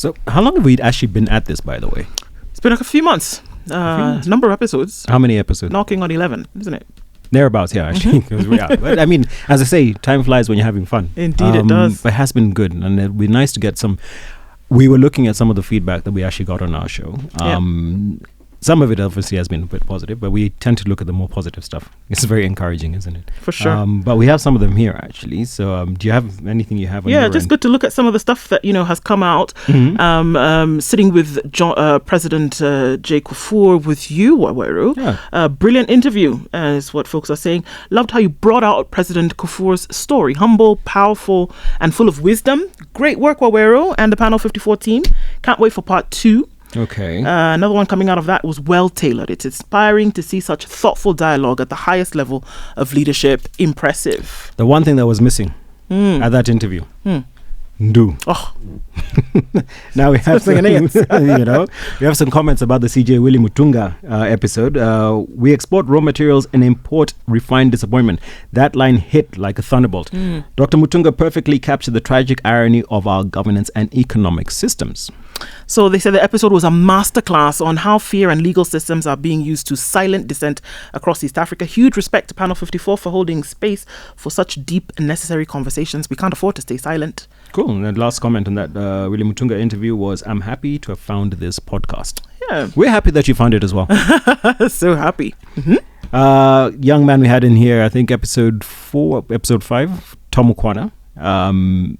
So how long have we actually been at this, by the way? It's been like a few months. Number of episodes. How many episodes? Knocking on 11, isn't it? Thereabouts, yeah, actually. But I mean, as I say, time flies when you're having fun. Indeed, it does. But it has been good, and it'd be nice to get some. We were looking at some of the feedback that we actually got on our show. Some of it obviously has been a bit positive, but we tend to look at the more positive stuff. It's very encouraging, isn't it? For sure. But we have some of them here, actually. So do you have anything you have on your just end? good to look at some of the stuff that, has come out. Sitting with President Jay Kufur with you, Waweru. Yeah. Brilliant interview, is what folks are saying. Loved how you brought out President Kufur's story. Humble, powerful, and full of wisdom. Great work, Waweru, and the Panel 54 team. Can't wait for part 2. Okay. Another one coming out of that was well tailored. It's inspiring to see such thoughtful dialogue at the highest level of leadership. Impressive. The one thing that was missing at that interview. Ndu. Oh. Now we have some, we have some comments about the CJ Willie Mutunga episode. We export raw materials and import refined disappointment. That line hit like a thunderbolt. Dr. Mutunga perfectly captured the tragic irony of our governance and economic systems. So they said the episode was a masterclass on how fear and legal systems are being used to silent dissent across East Africa. Huge respect to Panel 54 for holding space for such deep and necessary conversations. We can't afford to stay silent. Cool. And the last comment on that Willie Mutunga interview was, I'm happy to have found this podcast. Yeah. We're happy that you found it as well. So happy. Young man we had in here, I think episode 5, Tom Mukhwana.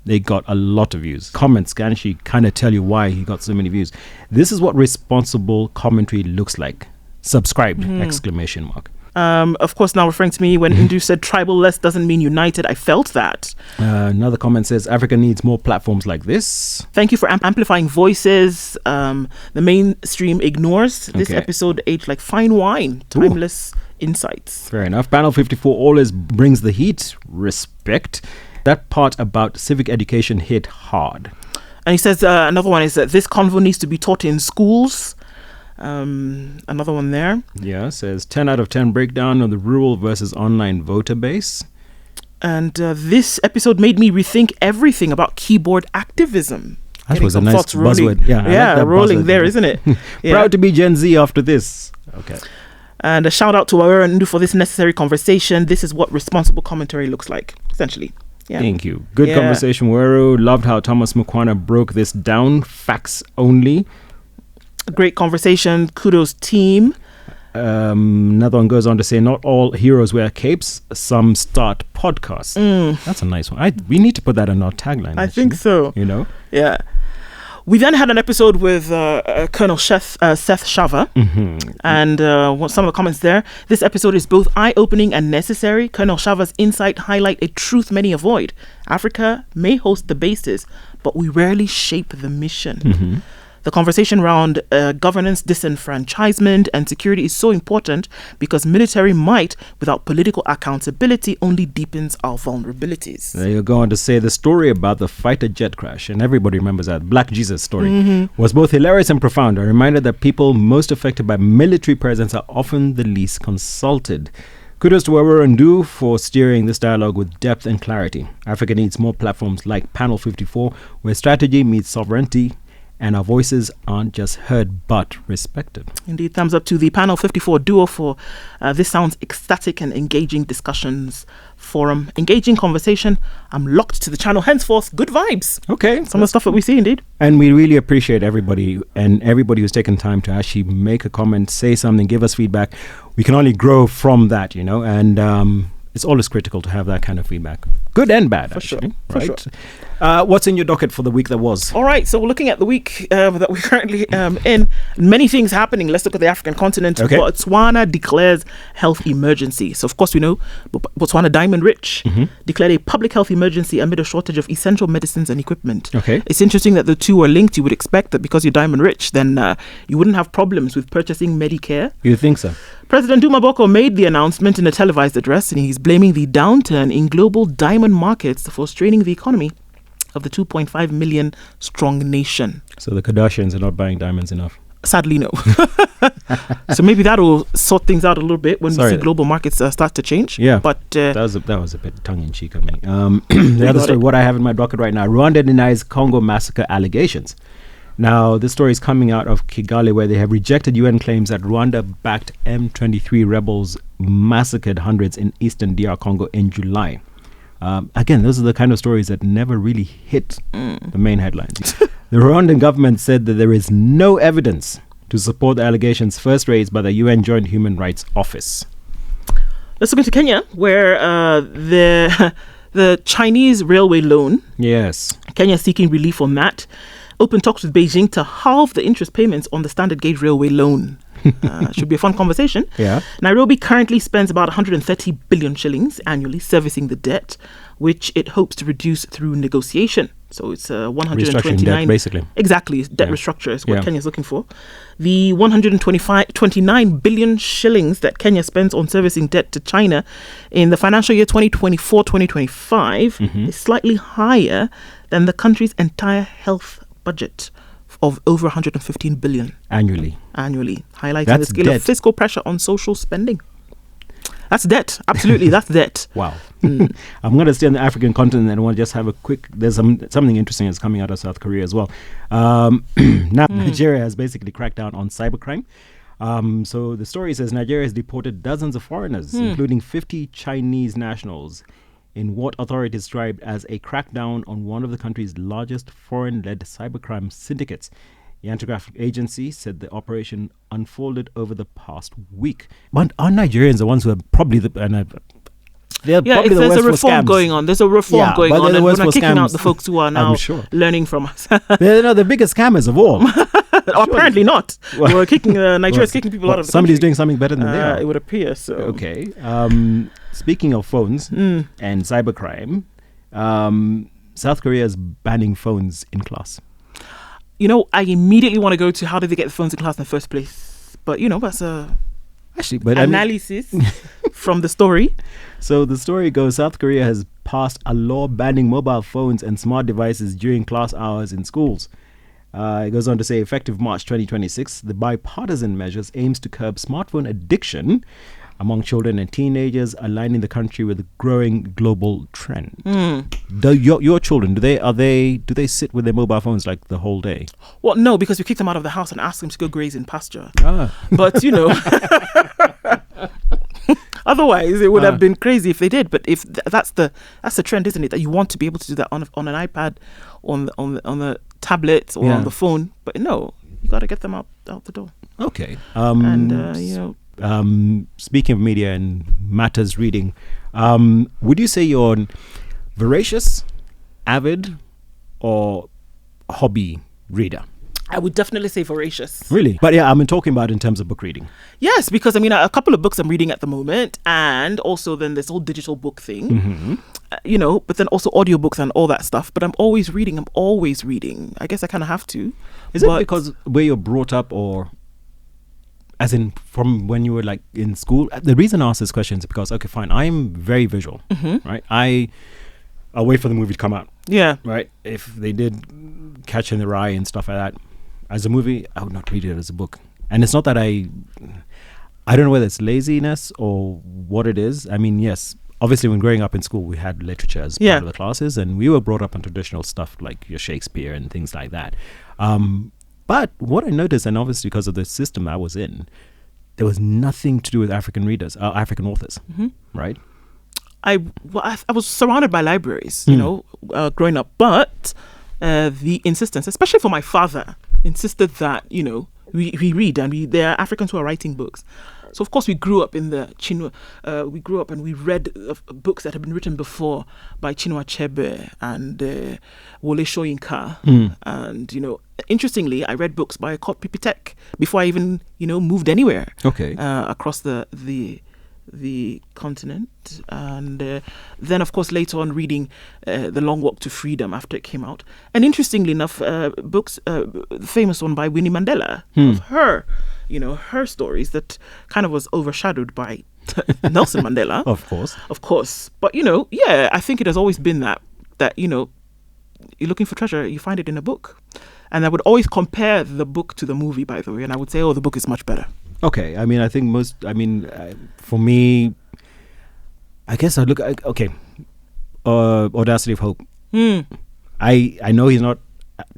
They got a lot of views. Comments can actually kind of tell you why he got so many views. This is what responsible commentary looks like. Subscribed! ! Of course, now referring to me when Indu said tribal less doesn't mean united. I felt that. Another comment says Africa needs more platforms like this. Thank you for amplifying voices. The mainstream ignores. This episode aged like fine wine. Timeless insights. Fair enough. Panel 54 always brings the heat. Respect. That part about civic education hit hard. And he says another one is that this convo needs to be taught in schools. Another one there. Yeah, says 10 out of 10 breakdown on the rural versus online voter base. And this episode made me rethink everything about keyboard activism. That was a nice buzzword. Yeah, rolling buzzword there, isn't it? Proud to be Gen Z after this. Okay. And a shout out to Awera and Ndu for this necessary conversation. This is what responsible commentary looks like, essentially. Yeah. Thank you. Good conversation, Weru. Loved how Thomas Mukhwana broke this down. Facts only. Great conversation. Kudos, team. Another one goes on to say, not all heroes wear capes. Some start podcasts. That's a nice one. We need to put that in our tagline. I think so. Yeah. We then had an episode with Colonel Seth Shava. And some of the comments there. This episode is both eye-opening and necessary. Colonel Shava's insight highlight a truth many avoid. Africa may host the bases, but we rarely shape the mission. The conversation around governance, disenfranchisement, and security is so important because military might, without political accountability, only deepens our vulnerabilities. There you go on to say the story about the fighter jet crash, and everybody remembers that Black Jesus story, was both hilarious and profound. A reminder that people most affected by military presence are often the least consulted. Kudos to Awera and Ndu for steering this dialogue with depth and clarity. Africa needs more platforms like Panel 54, where strategy meets sovereignty, and our voices aren't just heard but respected. Indeed, thumbs up to the Panel 54 duo for this sounds ecstatic and engaging discussions forum. Engaging conversation. I'm locked to the channel henceforth. Good vibes. Okay. Some of the stuff that we see, indeed. And we really appreciate everybody and everybody who's taken time to actually make a comment, say something, give us feedback. We can only grow from that, and it's always critical to have that kind of feedback. Good and bad, actually. For sure. What's in your docket for the week that was? All right, so we're looking at the week that we're currently in. Many things happening. Let's look at the African continent. Okay. Botswana declares health emergency. So, of course, we know Botswana, diamond rich, declared a public health emergency amid a shortage of essential medicines and equipment. Okay. It's interesting that the two are linked. You would expect that because you're diamond rich, then you wouldn't have problems with purchasing Medicare. You think so? President Duma Boko made the announcement in a televised address, and he's blaming the downturn in global diamond markets for straining the economy of the 2.5 million strong nation. So the Kardashians are not buying diamonds enough? Sadly, no. So maybe that will sort things out a little bit when we see global markets start to change. Yeah, but that was a bit tongue-in-cheek of me. The other story, what I have in my docket right now, Rwanda denies Congo massacre allegations. Now, this story is coming out of Kigali, where they have rejected UN claims that Rwanda-backed M23 rebels massacred hundreds in eastern DR Congo in July. Again, those are the kind of stories that never really hit the main headlines. The Rwandan government said that there is no evidence to support the allegations first raised by the UN Joint Human Rights Office. Let's look into Kenya, where the Chinese railway loan. Yes. Kenya is seeking relief on that. Open talks with Beijing to halve the interest payments on the standard gauge railway loan. Should be a fun conversation. Yeah. Nairobi currently spends about 130 billion shillings annually servicing the debt, which it hopes to reduce through negotiation. So it's 129 debt, basically. Exactly, debt restructure is what Kenya is looking for. The 29 billion shillings that Kenya spends on servicing debt to China in the financial year 2024-2025 is slightly higher than the country's entire health budget of over 115 billion annually, highlighting the scale of fiscal pressure on social spending. That's debt. Absolutely, that's debt. Wow. I'm going to stay on the African continent and I want to just have a quick... There's something interesting that's coming out of South Korea as well. Now, Nigeria has basically cracked down on cybercrime. So the story says Nigeria has deported dozens of foreigners, including 50 Chinese nationals, in what authorities described as a crackdown on one of the country's largest foreign-led cybercrime syndicates. The anti-graft agency said the operation unfolded over the past week. But are Nigerians the ones who are probably the... They're probably the there's worst a reform going on. There's a reform going on, and we're not kicking out the folks who are now learning from us. They're the biggest scammers of all. Apparently not. We're kicking Nigeria's kicking people out of the somebody's country. doing something better than they are. It would appear so. Okay. Speaking of phones and cybercrime, South Korea is banning phones in class. You know, I immediately want to go to how did they get the phones in class in the first place? But you know, that's a analysis from the story. So the story goes, South Korea has passed a law banning mobile phones and smart devices during class hours in schools. It goes on to say, effective March 2026, the bipartisan measures aims to curb smartphone addiction among children and teenagers, aligning the country with a growing global trend. Your children, do they sit with their mobile phones like the whole day? Well, no, because we kicked them out of the house and asked them to go graze in pasture. But you know, otherwise it would have been crazy if they did. But if that's the trend, isn't it? That you want to be able to do that on an iPad, on the tablet or on the phone. But no, you got to get them out the door. Okay. Speaking of media and matters reading, would you say you're voracious, avid, or hobby reader? I would definitely say voracious. Really? But yeah, I'm talking about in terms of book reading. Yes, because I mean, a couple of books I'm reading at the moment, and also then this whole digital book thing, but then also audiobooks and all that stuff. But I'm always reading. I guess I kind of have to. Is it because where you're brought up, or as in from when you were like in school? The reason I ask this question is because, okay, fine, I'm very visual, right? I'll wait for the movie to come out. Yeah. Right? If they did Catch in the Rye and stuff like that, as a movie, I would not read it as a book. And it's not that I don't know whether it's laziness or what it is. I mean, yes, obviously when growing up in school, we had literature as part of the classes, and we were brought up on traditional stuff like your Shakespeare and things like that. But what I noticed, and obviously because of the system I was in, there was nothing to do with African readers, African authors, right? I was surrounded by libraries, growing up, but the insistence, especially for my father, insisted that, we read, and there are Africans who are writing books. So of course we grew up in the Chinua. We grew up and we read books that had been written before by Chinua Achebe and Wole Soyinka. And interestingly, I read books by Kot Pipitek before I even moved anywhere. Okay. Across the continent, and then of course later on reading The Long Walk to Freedom after it came out, and interestingly enough, books, the famous one by Winnie Mandela, of her stories that kind of was overshadowed by Nelson Mandela. Of course, but I think it has always been that you're looking for treasure, you find it in a book. And I would always compare the book to the movie, by the way, and I would say, the book is much better. Okay, I mean, I think for me, I guess I look, Audacity of Hope. I know he's not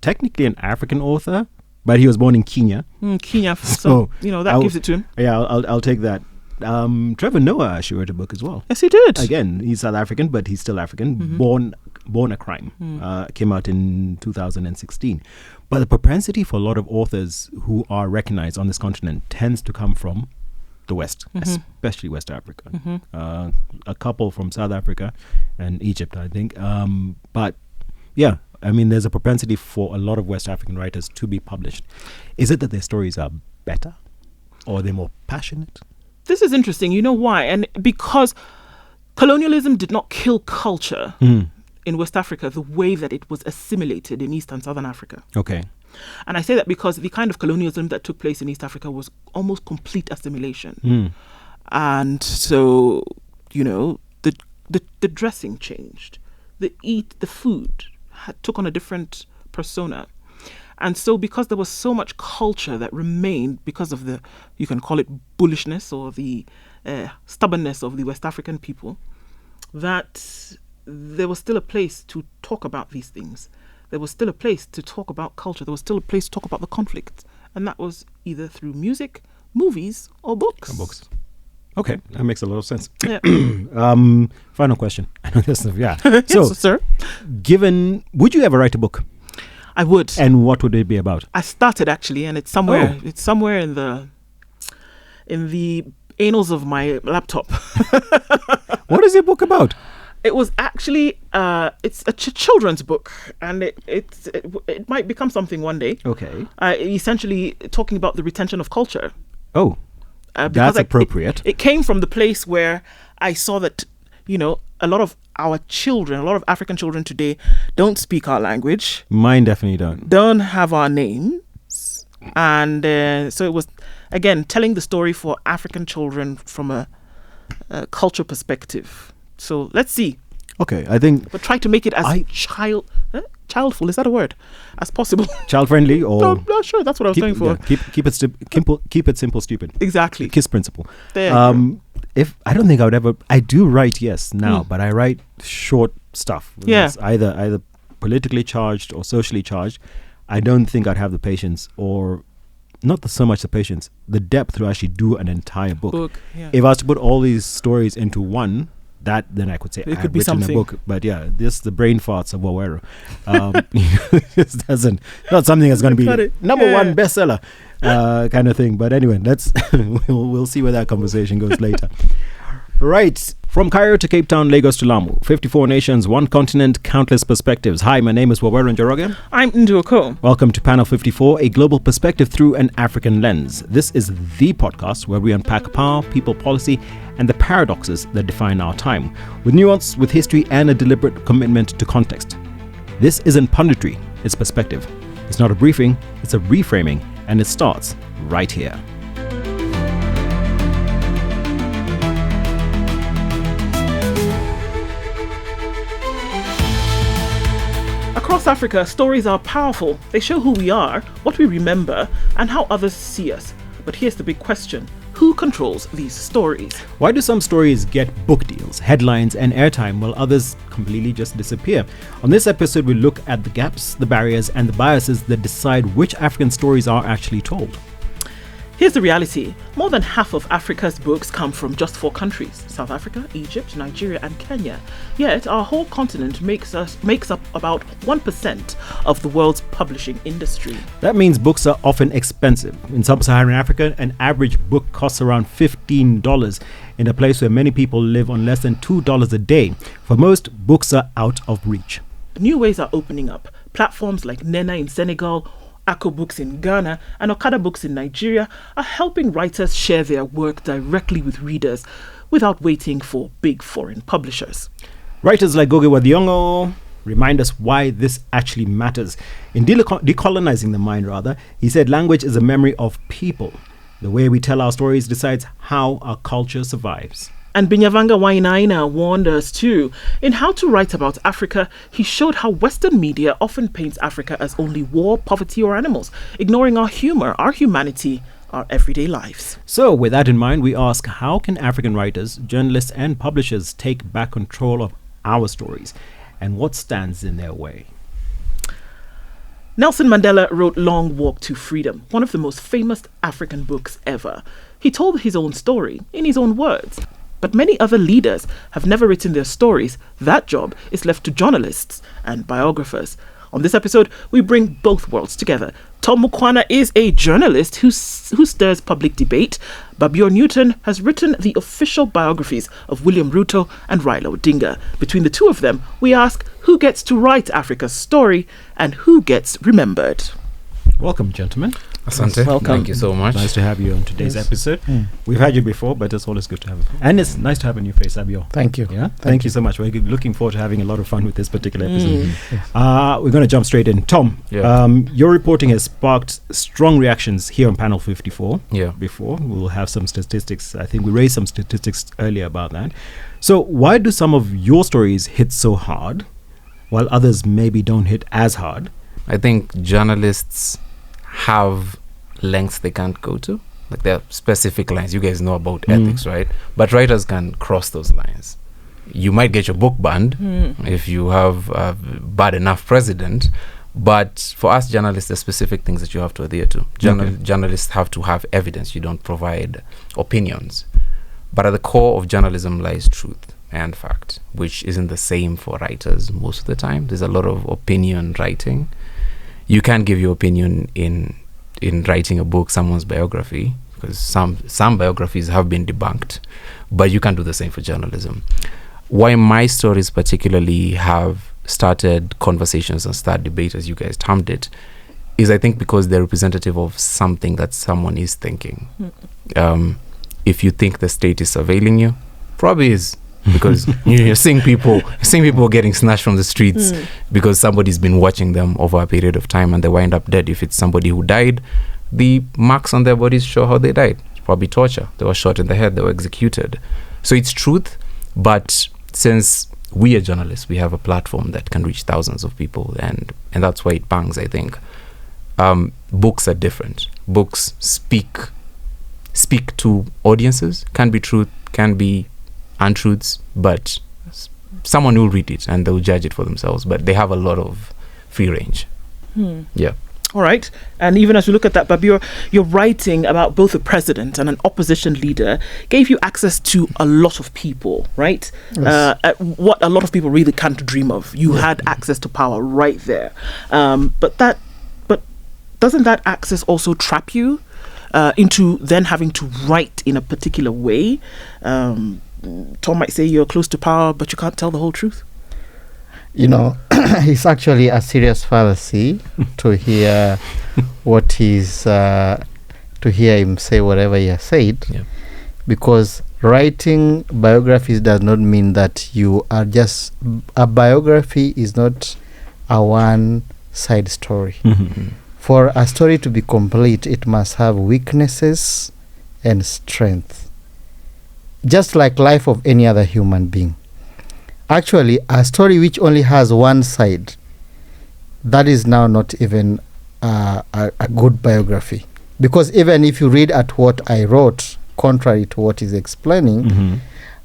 technically an African author, but he was born in Kenya. Kenya, so that gives it to him. Yeah, I'll take that. Trevor Noah actually wrote a book as well. Yes, he did. Again, he's South African, but he's still African. Born a Crime came out in 2016. But the propensity for a lot of authors who are recognized on this continent tends to come from the West, especially West Africa. A couple from South Africa and Egypt, I think. But yeah, I mean, there's a propensity for a lot of West African writers to be published. Is it that their stories are better or they're more passionate? This is interesting. You know why? And because colonialism did not kill culture in West Africa the way that it was assimilated in East and Southern Africa. Okay. And I say that because the kind of colonialism that took place in East Africa was almost complete assimilation. And so, the dressing changed. The food took on a different persona. And so because there was so much culture that remained because of you can call it bullishness or the stubbornness of the West African people, that there was still a place to talk about these things. There was still a place to talk about culture. There was still a place to talk about the conflict. And that was either through music, movies, or books. Okay, that makes a lot of sense. Yeah. Final question. Yeah. Yes, so, sir. Would you ever write a book? I would. And what would it be about? I started actually, and it's somewhere. Oh. It's somewhere in the annals of my laptop. What is your book about? It was actually it's a children's book, and it might become something one day. Okay. Essentially talking about the retention of culture. Oh, that's appropriate. It came from the place where I saw that a lot of our children, a lot of African children today, don't speak our language. Mine definitely don't have our names, and so it was again telling the story for African children from a culture perspective. So let's see. Okay, I think. But try to make it as childful, is that a word? As possible. Child friendly or? No, sure, that's what I was going for. Yeah, keep it simple, stupid. Exactly. The KISS principle. There. If I don't think I would ever. I do write now, but I write short stuff. Yeah. It's either politically charged or socially charged. I don't think I'd have the patience or. Not so much the patience, the depth to actually do an entire book. Yeah. If I was to put all these stories into one. Then I could say it could be something. A book, but yeah, this the brain farts of Wawero. Not something that's going to be number one bestseller kind of thing. But anyway, we'll see where that conversation goes later. Right. From Cairo to Cape Town, Lagos to Lamu, 54 nations, one continent, countless perspectives. Hi, my name is Wawero Njoroge. I'm Nduoko. Welcome to Panel 54, a global perspective through an African lens. This is the podcast where we unpack power, people, policy, and the paradoxes that define our time, with nuance, with history, and a deliberate commitment to context. This isn't punditry, it's perspective. It's not a briefing, it's a reframing, and it starts right here. Across Africa, stories are powerful. They show who we are, what we remember, and how others see us. But here's the big question. Who controls these stories? Why do some stories get book deals, headlines, and airtime while others completely just disappear? On this episode, we look at the gaps, the barriers, and the biases that decide which African stories are actually told. Here's the reality. More than half of Africa's books come from just 4 countries: South Africa, Egypt, Nigeria, and Kenya. Yet our whole continent makes up about 1% of the world's publishing industry. That means books are often expensive. In sub-Saharan Africa, an average book costs around $15 in a place where many people live on less than $2 a day. For most, books are out of reach. New ways are opening up. Platforms like Nena in Senegal, Ako Books in Ghana, and Okada Books in Nigeria are helping writers share their work directly with readers without waiting for big foreign publishers. Writers like Goge Wadiongo remind us why this actually matters. In decolonizing the mind, he said language is a memory of people. The way we tell our stories decides how our culture survives. And Binyavanga Wainaina warned us too. In How to Write About Africa, he showed how Western media often paints Africa as only war, poverty, or animals, ignoring our humor, our humanity, our everyday lives. So with that in mind, we ask, how can African writers, journalists, and publishers take back control of our stories? And what stands in their way? Nelson Mandela wrote Long Walk to Freedom, one of the most famous African books ever. He told his own story in his own words. But many other leaders have never written their stories. That job is left to journalists and biographers. On this episode, we bring both worlds together. Tom Mukhwana is a journalist who stirs public debate. Babior Newton has written the official biographies of William Ruto and Raila Odinga. Between the two of them, we ask who gets to write Africa's story and who gets remembered. Welcome, gentlemen. Asante. Welcome. Thank you so much. Nice to have you on today's episode. We've had you before, but it's always good to have you. And it's nice to have a new face, Babior. Thank you. Yeah, thank you so much. We're looking forward to having a lot of fun with this particular episode. Yes. We're going to jump straight in. Tom, Yeah. your reporting has sparked strong reactions here on Panel 54. Yeah. Before, we'll have some statistics. I think we raised some statistics earlier about that. So why do some of your stories hit so hard, while others maybe don't hit as hard? I think journalists have lengths they can't go to. Like there are specific lines. You guys know about ethics, right? But writers can cross those lines. You might get your book banned if you have a bad enough president. But for us journalists, there's specific things that you have to adhere to. Journalists have to have evidence. You don't provide opinions. But at the core of journalism lies truth and fact, which isn't the same for writers most of the time. There's a lot of opinion writing. You can't give your opinion in writing a book, someone's biography, because some biographies have been debunked, but you can't do the same for journalism. Why my stories particularly have started conversations and start debate, as you guys termed it, is I think because they're representative of something that someone is thinking. If you think the state is surveilling you, probably is, because you're seeing people getting snatched from the streets because somebody's been watching them over a period of time and they wind up dead. If it's somebody who died, the marks on their bodies show how they died. It's probably torture. They were shot in the head, they were executed. So it's truth, but since we are journalists, we have a platform that can reach thousands of people, and that's why it bangs, I think. Books are different. Books speak to audiences, can be truth, can be untruths, but someone will read it and they'll judge it for themselves, but they have a lot of free range. Yeah. All right. And even as we look at that, Babior, your writing about both a president and an opposition leader gave you access to a lot of people, right? Yes. What a lot of people really can't dream of. You had access to power right there. But doesn't that access also trap you into then having to write in a particular way? Tom might say you're close to power, but you can't tell the whole truth. You know, it's actually a serious fallacy to hear to hear him say whatever he has said, because writing biographies does not mean that you are just a biography is not a one side story. For a story to be complete, it must have weaknesses and strength, just like life of any other human being. Actually, a story which only has one side, that is now not even a good biography. Because even if you read at what I wrote, contrary to what he's explaining,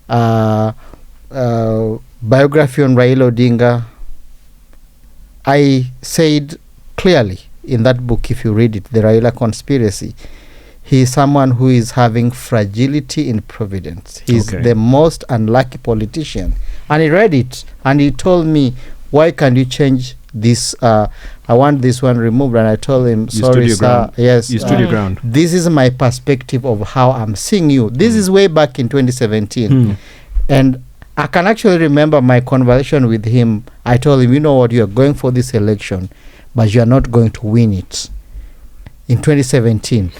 biography on Raila Odinga, I said clearly in that book, if you read it, The Raila Conspiracy, he is someone who is having fragility in providence. He's the most unlucky politician. And he read it and he told me, why can't you change this? I want this one removed. And I told him, sorry, sir. Yes. You stood your ground. This is my perspective of how I'm seeing you. This is way back in 2017. And I can actually remember my conversation with him. I told him, you know what, you are going for this election, but you are not going to win it in 2017.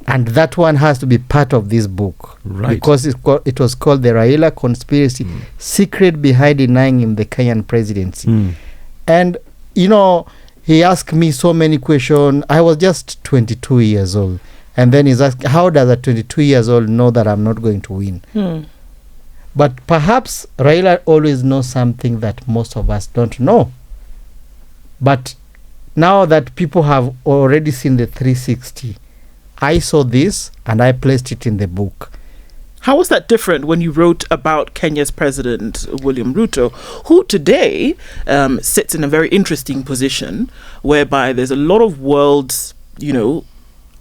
And that one has to be part of this book. Right. Because it was called The Raila Conspiracy, Secret Behind Denying Him the Kenyan Presidency. And, you know, he asked me so many questions. I was just 22 years old. And then he's asked, how does a 22 years old know that I'm not going to win? But perhaps Raila always knows something that most of us don't know. But now that people have already seen the 360, I saw this and I placed it in the book. How was that different when you wrote about Kenya's president, William Ruto, who today sits in a very interesting position whereby there's a lot of world's,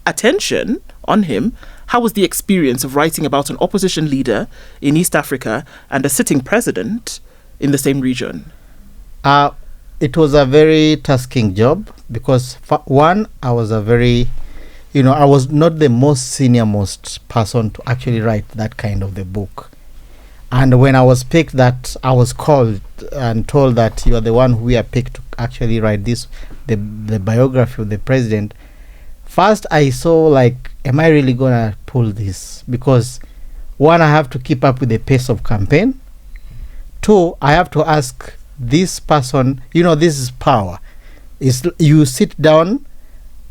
attention on him? How was the experience of writing about an opposition leader in East Africa and a sitting president in the same region? It was a very tasking job because, one, I was a very, I was not the most senior-most person to actually write that kind of the book. And when I was picked, that I was called and told that you are the one who we are picked to actually write this, the biography of the president. First, I saw like, am I really going to pull this? Because one, I have to keep up with the pace of campaign. Two, I have to ask this person, this is power. You sit down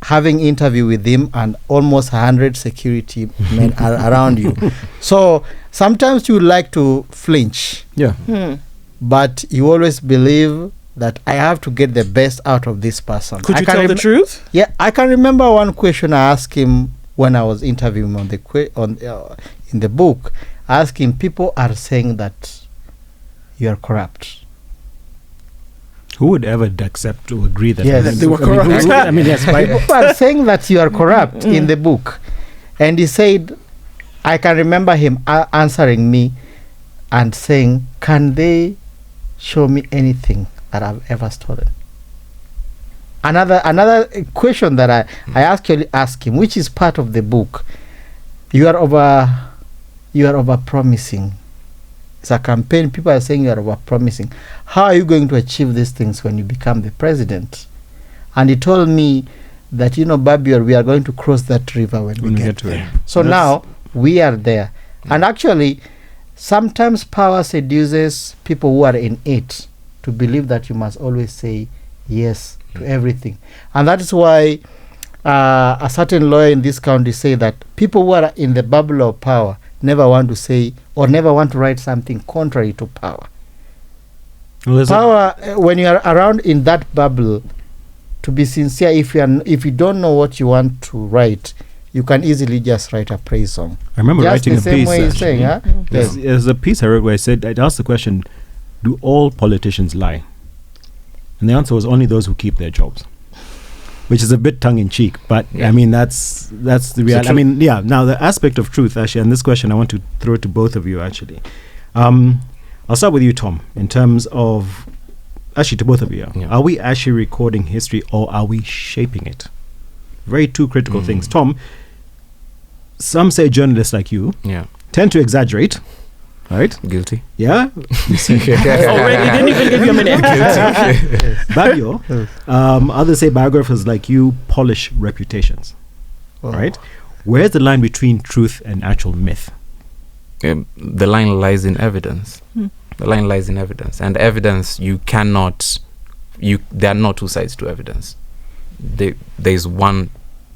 having interview with him and almost 100 security men are around you. So sometimes you like to flinch. Yeah. But you always believe that I have to get the best out of this person. Could you tell the truth? Yeah, I can remember one question I asked him when I was interviewing him in the book. I asked him, people are saying that you are corrupt. Who would ever accept or agree that Yes. They were corrupt. Yes, People are saying that you are corrupt in the book. And he said, I can remember him answering me and saying, can they show me anything that I've ever stolen? Another question that I actually asked him, which is part of the book. You are over promising. It's a campaign. People are saying you are over promising. How are you going to achieve these things when you become the president? And he told me that, Babior, we are going to cross that river when we get to it. So now we are there. And actually, sometimes power seduces people who are in it to believe that you must always say yes to everything. And that is why a certain lawyer in this country say that people who are in the bubble of power never want to say or never want to write something contrary to power. Power, when you are around in that bubble, to be sincere, if you don't know what you want to write, you can easily just write a praise song. I remember just writing the a same piece. way you're saying, huh? Yes. There's a piece I wrote where I'd asked the question, do all politicians lie? And the answer was only those who keep their jobs. Which is a bit tongue-in-cheek, but I mean that's the reality. I mean, now the aspect of truth, actually, and this question I want to throw it to both of you, actually. I'll start with you, Tom, in terms of, actually to both of you. Yeah. Are we actually recording history or are we shaping it? Very two critical things. Tom, some say journalists like you tend to exaggerate, right? Guilty. Yeah? Already didn't even give you a minute. Babior, others say biographers like you polish reputations, right? Where's the line between truth and actual myth? The line lies in evidence. The line lies in evidence. And evidence, there are not two sides to evidence. There's one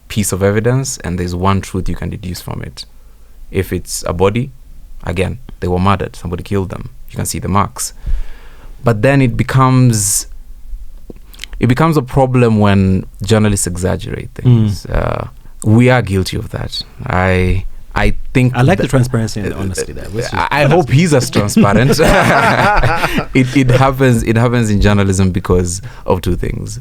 piece of evidence and there's one truth you can deduce from it. If it's a body, again, they were murdered, somebody killed them, you can see the marks. But then it becomes a problem when journalists exaggerate things. We are guilty of that. I think I like the transparency and the honesty there. I hope he's as transparent. It happens in journalism because of two things.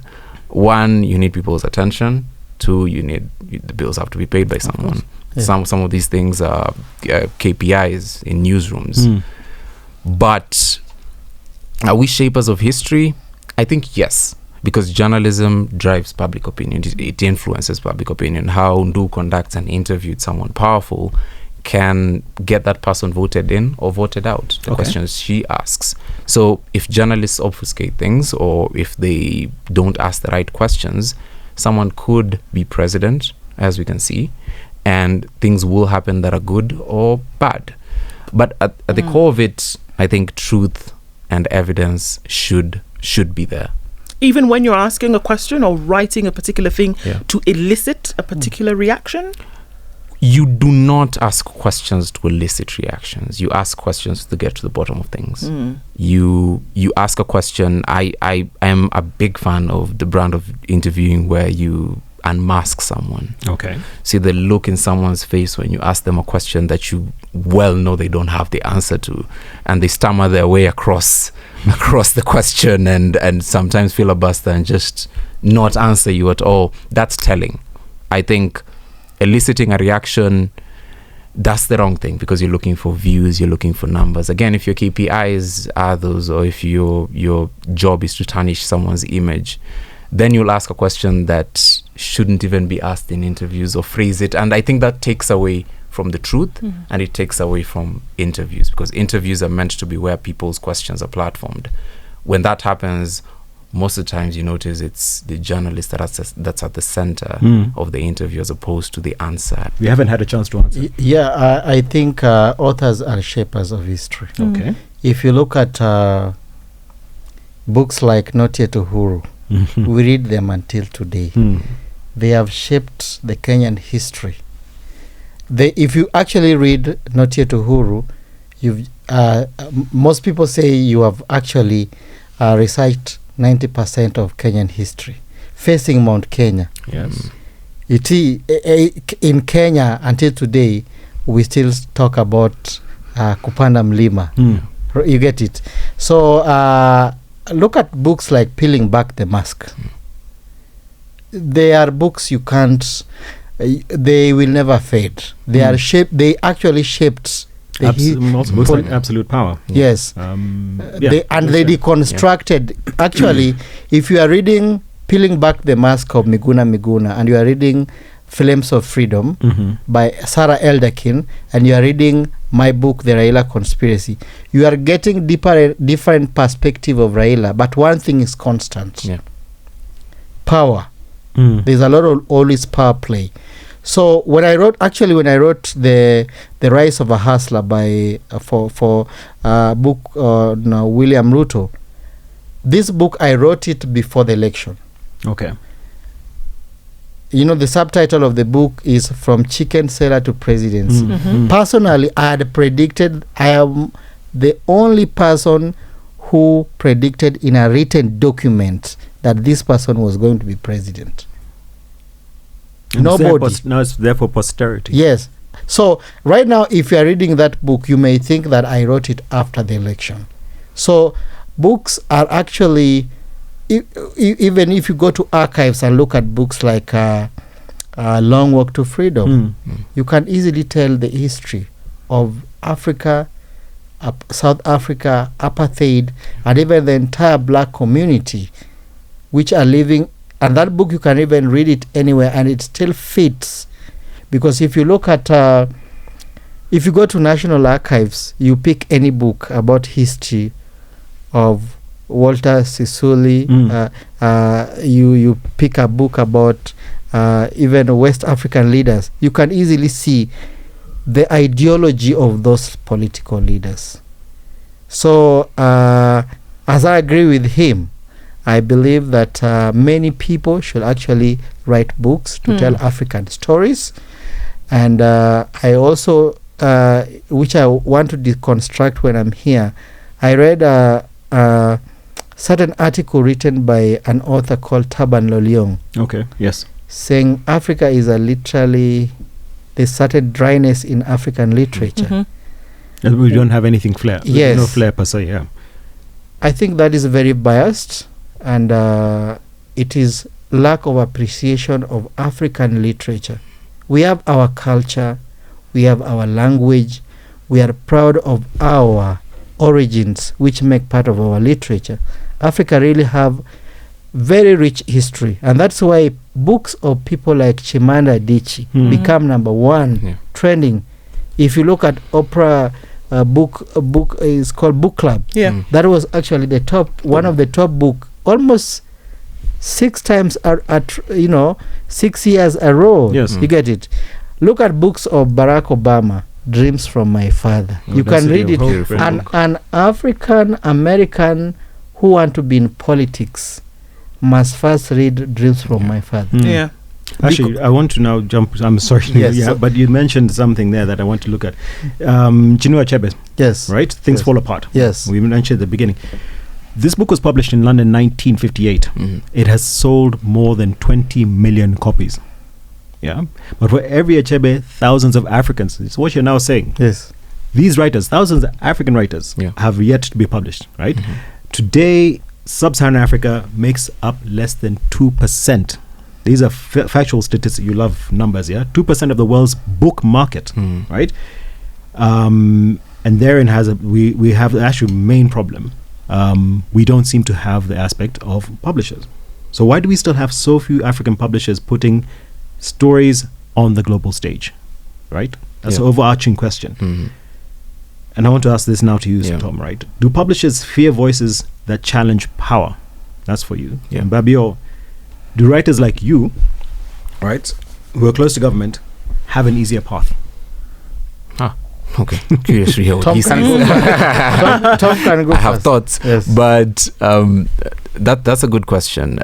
One, you need people's attention. Two, the bills have to be paid by someone. Yeah. Some of these things are KPIs in newsrooms. But are we shapers of history? I think yes, because journalism drives public opinion. It influences public opinion. How Ndu conducts an interview with someone powerful can get that person voted in or voted out, the questions she asks. So if journalists obfuscate things or if they don't ask the right questions, someone could be president, as we can see, and things will happen that are good or bad. But at the core of it, I think truth and evidence should be there. Even when you're asking a question or writing a particular thing to elicit a particular reaction? You do not ask questions to elicit reactions. You ask questions to get to the bottom of things. You ask a question. I am a big fan of the brand of interviewing where you unmask someone. Okay. See the look in someone's face when you ask them a question that you well know they don't have the answer to, and they stammer their way across the question and sometimes filibuster and just not answer you at all. That's telling. I think eliciting a reaction, that's the wrong thing, because you're looking for views, you're looking for numbers. Again, if your KPIs are those, or if your job is to tarnish someone's image, then you'll ask a question that shouldn't even be asked in interviews, or phrase it. And I think that takes away from the truth, and it takes away from interviews, because interviews are meant to be where people's questions are platformed. When that happens, most of the times you notice it's the journalist that's at the center of the interview, as opposed to the answer. We haven't had a chance to answer. I think authors are shapers of history. Okay. If you look at books like Not Yet Uhuru, we read them until today. They have shaped the Kenyan history. If you actually read Not Yet Uhuru, most people say you have actually researched 90% of Kenyan history, facing Mount Kenya. Yes. In Kenya until today, we still talk about Kupanda Mlima. You get it? So look at books like Peeling Back the Mask. They are books you can't, they will never fade. They are shaped, they actually shaped books like Absolute Power. Yes. They deconstructed. Actually, if you are reading Peeling Back the Mask of Miguna and you are reading Flames of Freedom by Sarah Elderkin, and you are reading my book, The Raila Conspiracy, you are getting different perspective of Raila, but one thing is constant. Power. There's a lot of always power play. So when I wrote the Rise of a Hustler by for book William Ruto, this book I wrote it before the election. Okay. You know, the subtitle of the book is From Chicken Seller to Presidency. Personally, I had predicted, I am the only person who predicted in a written document that this person was going to be president. And nobody. Now it's there for posterity. Yes. So right now, if you are reading that book, you may think that I wrote it after the election. So books are actually, even if you go to archives and look at books like Long Walk to Freedom, you can easily tell the history of Africa, South Africa, apartheid, and even the entire black community, which are living. And that book, you can even read it anywhere, and it still fits. Because if you look at, if you go to National Archives, you pick any book about history of Walter Sisulu, you pick a book about even West African leaders, you can easily see the ideology of those political leaders. So, as I agree with him, I believe that many people should actually write books to tell African stories. And I also, which I want to deconstruct when I'm here, I read a certain article written by an author called Taban Loliong. Okay, yes. Saying Africa is literally, there's certain dryness in African literature. And we don't have anything flair. Yes. No flair per se, yeah. I think that is very biased. And it is lack of appreciation of African literature. We have our culture, we have our language, we are proud of our origins, which make part of our literature. Africa really have very rich history, and that's why books of people like Chimamanda Adichie become number one trending. If you look at Oprah book is called Book Club. That was actually the top, one of the top book, almost 6 times 6 years a row. Yes. You get it. Look at books of Barack Obama, Dreams from My Father. You can read it. An African American who want to be in politics must first read Dreams from My Father. Actually, I want to now jump. I'm sorry. Yes. But you mentioned something there that I want to look at. Chinua Achebe. Yes. Right? Things fall apart. Yes. We mentioned at the beginning. This book was published in London 1958. It has sold more than 20 million copies. Yeah. But for every Achebe, thousands of Africans. It's what you're now saying. Yes. These writers, thousands of African writers, have yet to be published, right? Today, Sub-Saharan Africa makes up less than 2%. These are factual statistics. You love numbers, yeah? 2% of the world's book market, right? And therein we have the actual main problem. We don't seem to have the aspect of publishers. So why do we still have so few African publishers putting stories on the global stage, right? That's an overarching question. And I want to ask this now to you, Tom, right? Do publishers fear voices that challenge power? That's for you. And Babior, do writers like you, right, who are close to government, have an easier path? Okay. Curious to hear what Tom he can says. go Tom can go I have first. thoughts, Yes. but that's a good question.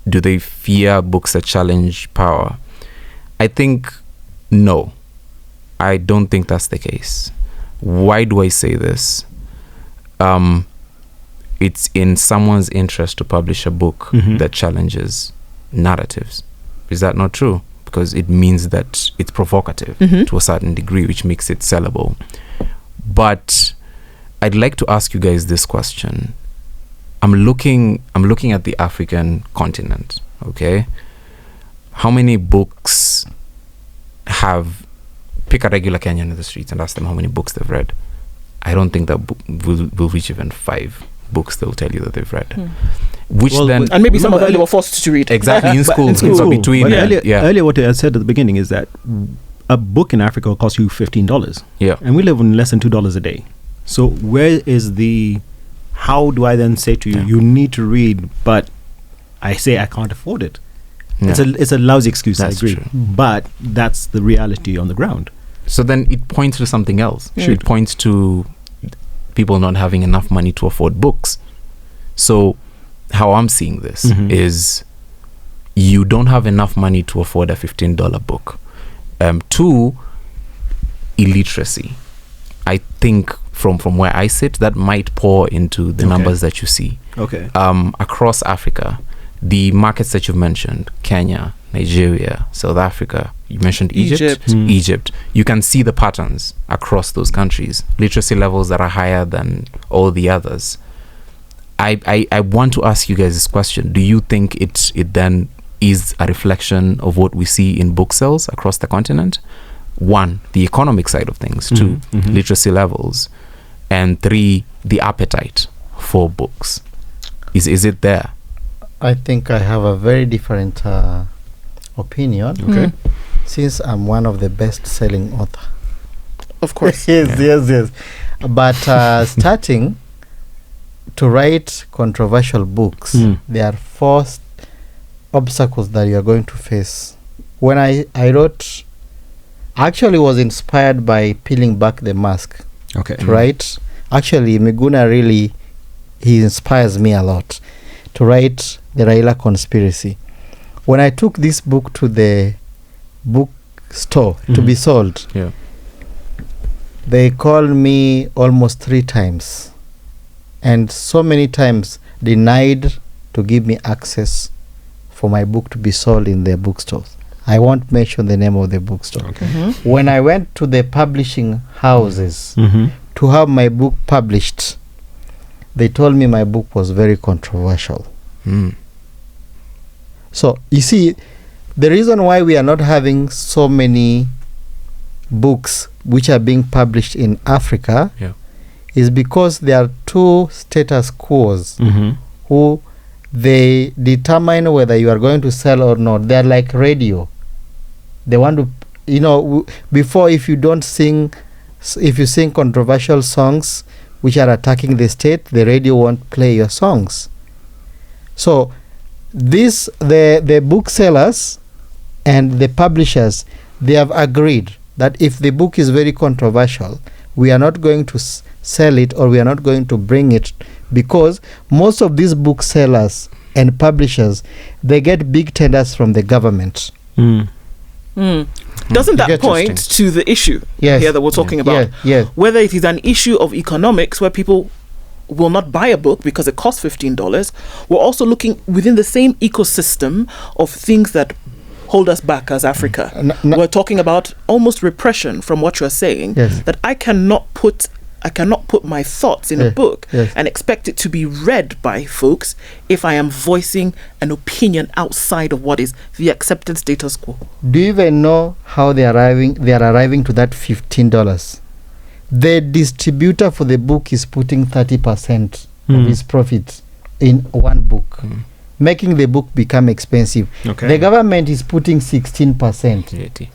Do they fear books that challenge power? I think no. I don't think that's the case. Why do I say this? It's in someone's interest to publish a book that challenges narratives. Is that not true? Because it means that it's provocative to a certain degree, which makes it sellable. But I'd like to ask you guys this question. I'm looking at the African continent, okay? How many books pick a regular Kenyan in the streets and ask them how many books they've read. I don't think that will reach even 5 books they'll tell you that they've read. Which and maybe some of them they were forced to read. Exactly, in school. Between earlier what I said at the beginning is that a book in Africa will cost you $15. Yeah. And we live on less than $2 a day. So where is how do I then say to you, you need to read, but I say I can't afford it? Yeah. It's a lousy excuse, that's I agree. True. But that's the reality on the ground. So then it points to something else. It points to people not having enough money to afford books. So how I'm seeing this is you don't have enough money to afford a $15 book. 2, illiteracy. I think from where I sit, that might pour into the numbers that you see. Okay. Across Africa, the markets that you've mentioned, Kenya, Nigeria, South Africa, you mentioned Egypt. You can see the patterns across those countries. Literacy levels that are higher than all the others. I want to ask you guys this question. Do you think it then is a reflection of what we see in book sales across the continent? 1, the economic side of things. 2, literacy levels. And 3, the appetite for books. Is it there? I think I have a very different opinion. Okay. Since I'm one of the best-selling author. Of course. yes. But starting to write controversial books, there are 4 obstacles that you are going to face. When I wrote, actually was inspired by Peeling Back the Mask. Okay. To write. Actually, Miguna really, he inspires me a lot to write the Raila Conspiracy. When I took this book to the bookstore to be sold, they called me almost 3 times, and so many times denied to give me access for my book to be sold in their bookstores. I won't mention the name of the bookstore. Okay. When I went to the publishing houses to have my book published, they told me my book was very controversial. So, you see, the reason why we are not having so many books which are being published in Africa is because there are 2 status quos who they determine whether you are going to sell or not. They're like radio. They want to, before if you sing controversial songs which are attacking the state, the radio won't play your songs. So the booksellers and the publishers, they have agreed that if the book is very controversial, we are not going to sell it, or we are not going to bring it, because most of these booksellers and publishers, they get big tenders from the government. Doesn't that point to the issue here that we're talking about? Yes. Whether it is an issue of economics where people will not buy a book because it costs $15, we're also looking within the same ecosystem of things that hold us back as Africa. We're talking about almost repression from what you're saying, that I cannot put my thoughts in a book and expect it to be read by folks if I am voicing an opinion outside of what is the accepted status quo. Do you even know how they are arriving to that $15? The distributor for the book is putting 30% of his profits in one book, making the book become expensive. The government is putting 16%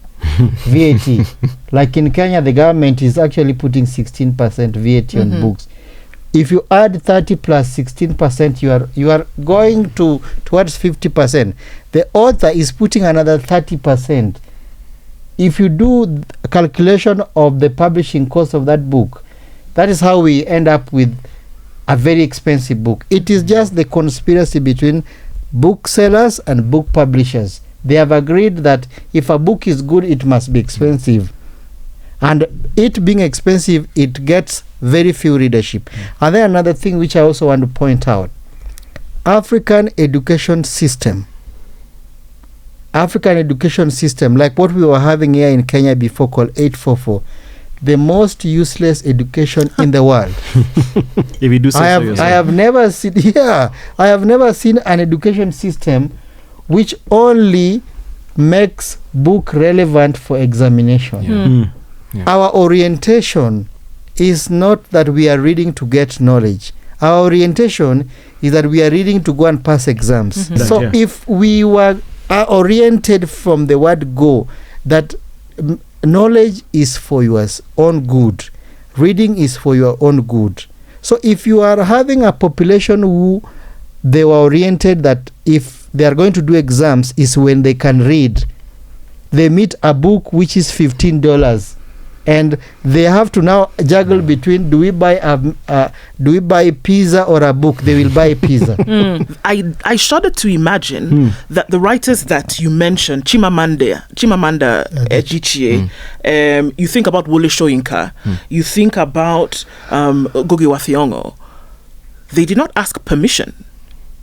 VAT. Like in Kenya, the government is actually putting 16% VAT on books. If you add 30 plus 16%, you are going towards 50%. The author is putting another 30%. If you do a calculation of the publishing cost of that book, that is how we end up with a very expensive book. It is just the conspiracy between booksellers and book publishers. They have agreed that if a book is good, it must be expensive. And it being expensive, it gets very few readership. And then another thing which I also want to point out, African education system, like what we were having here in Kenya before, called 844, the most useless education in the world. If you do say so yourself. I have never seen an education system which only makes book relevant for examination. Our orientation is not that we are reading to get knowledge. Our orientation is that we are reading to go and pass exams. So if we are oriented from the word go, that knowledge is for your own good, reading is for your own good. So if you are having a population who they were oriented that if they are going to do exams is when they can read, they meet a book which is $15, and they have to now juggle between do we buy pizza or a book. They will buy pizza. I shudder to imagine that the writers that you mentioned, Chimamanda Adichie, you think about Wole Soyinka, you think about Ngugi wa Thiong'o, they did not ask permission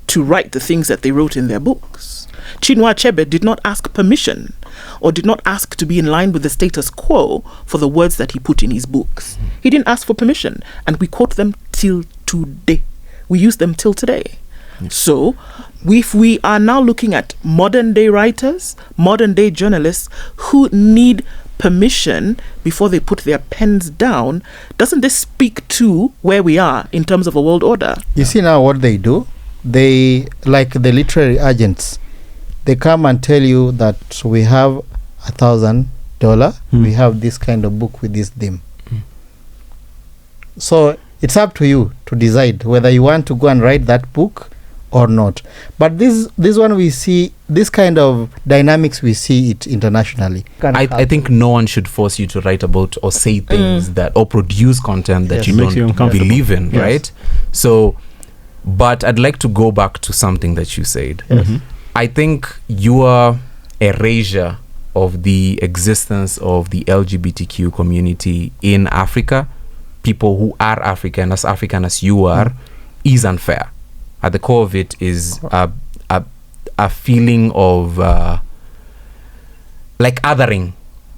to write the things that they wrote in their books. Chinua Achebe did not ask permission or did not ask to be in line with the status quo for the words that he put in his books. He didn't ask for permission, and we quote them till today. We use them till today. So if we are now looking at modern day writers, modern day journalists who need permission before they put their pens down, doesn't this speak to where we are in terms of a world order? You see now what they do? They, like the literary agents, they come and tell you that we have $1,000, we have this kind of book with this theme. So it's up to you to decide whether you want to go and write that book or not. But this one, we see this kind of dynamics, we see it internationally. I think no one should force you to write about or say things that or produce content that you don't believe in, right? So, but I'd like to go back to something that you said. I think your erasure of the existence of the LGBTQ community in Africa, people who are African as you are, is unfair. At the core of it is a feeling of like othering,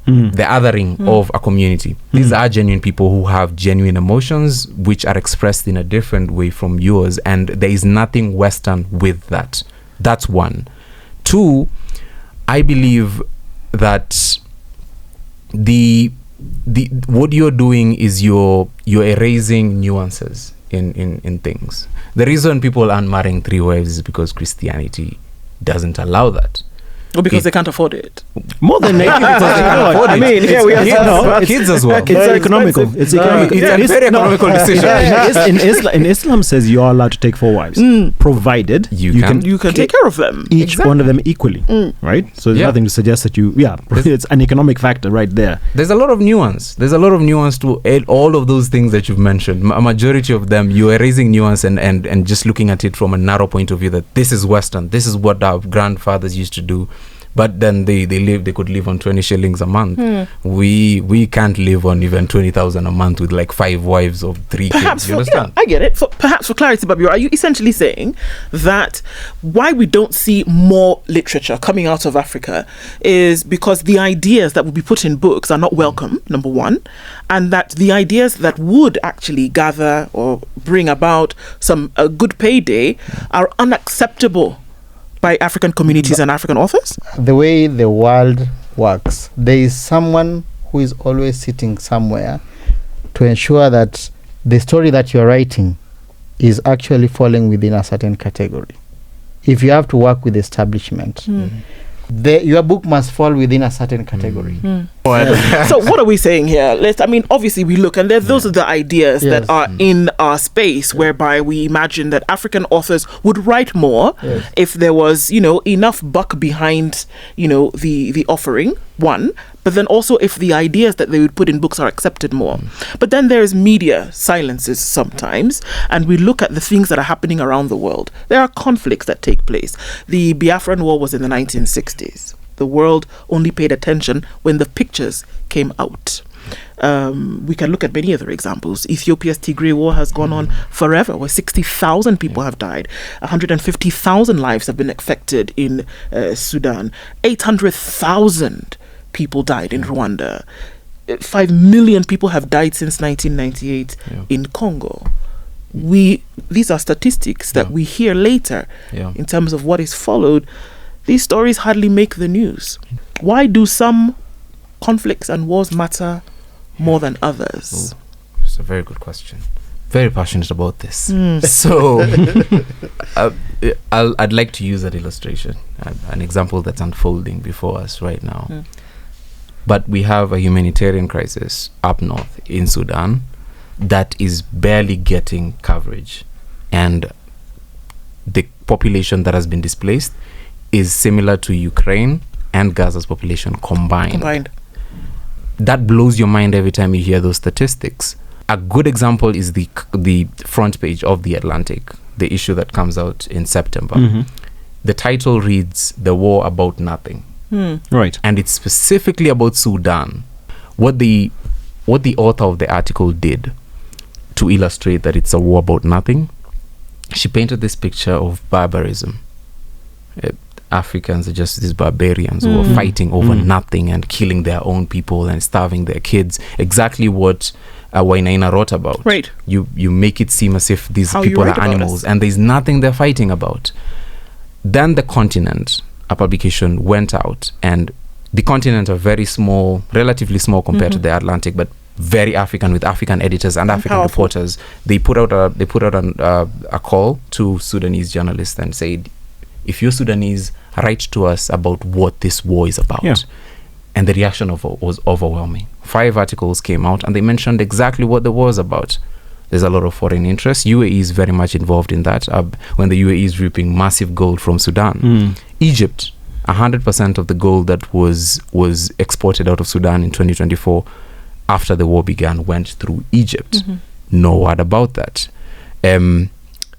the othering of a community. These are genuine people who have genuine emotions which are expressed in a different way from yours, and there is nothing Western with that. That's one. Two, I believe that the what you're doing is you're erasing nuances in things. The reason people aren't marrying 3 wives is because Christianity doesn't allow that. Or because they can't afford it. More than because they can't afford it. I mean, here we have kids as well. It's economical. It's economical. It's a very economical decision. In Islam says you are allowed to take 4 wives, provided you can take care of them. Each one of them equally, right? So there's nothing to suggest that it's an economic factor right there. There's a lot of nuance. There's a lot of nuance to all of those things that you've mentioned. A majority of them, you are raising nuance and just looking at it from a narrow point of view that this is Western. This is what our grandfathers used to do. But then they could live on 20 shillings a month. We can't live on even 20,000 a month with like 5 wives or 3 kids. You understand? I get it. Perhaps for clarity, Babior, are you essentially saying that why we don't see more literature coming out of Africa is because the ideas that would be put in books are not welcome, number one, and that the ideas that would actually gather or bring about a good payday are unacceptable by African communities and African authors? The way the world works, there is someone who is always sitting somewhere to ensure that the story that you're writing is actually falling within a certain category. If you have to work with establishment, your book must fall within a certain category. So what are we saying here? Obviously we look, and those are the ideas that are in our space, whereby we imagine that African authors would write more if there was, enough buck behind, the offering, one, but then also if the ideas that they would put in books are accepted more. But then there's media silences sometimes, and we look at the things that are happening around the world. There are conflicts that take place. The Biafran War was in the 1960s. The world only paid attention when the pictures came out. We can look at many other examples. Ethiopia's Tigray War has gone on forever, where 60,000 people have died. 150,000 lives have been affected in Sudan. 800,000 people died in Rwanda. 5 million people have died since 1998 in Congo. These are statistics that we hear later in terms of what is followed. These stories hardly make the news. Why do some conflicts and wars matter more than others? It's a very good question. Very passionate about this. So I'd like to use that illustration, an example that's unfolding before us right now. But we have a humanitarian crisis up north in Sudan that is barely getting coverage. And the population that has been displaced is similar to Ukraine and Gaza's population combined. That blows your mind every time you hear those statistics. A good example is the front page of The Atlantic, the issue that comes out in September. The title reads, "The War About Nothing." Right. And it's specifically about Sudan. What the author of the article did to illustrate that it's a war about nothing, she painted this picture of barbarism. Africans are just these barbarians who are fighting over nothing and killing their own people and starving their kids. Exactly what Wainaina wrote about. Right. You make it seem as if these people are animals and there's nothing they're fighting about. Then The Continent, a publication, went out, and The Continent are very small, relatively small compared to The Atlantic, but very African, with African editors and African reporters. They put out a call to Sudanese journalists and said, if you're Sudanese, write to us about what this war is about. And the reaction was overwhelming. 5 articles came out and they mentioned exactly what the war is about. There's a lot of foreign interest. UAE is very much involved in that, when the UAE is reaping massive gold from Sudan. Egypt, 100% of the gold that was exported out of Sudan in 2024 after the war began went through Egypt. No word about that.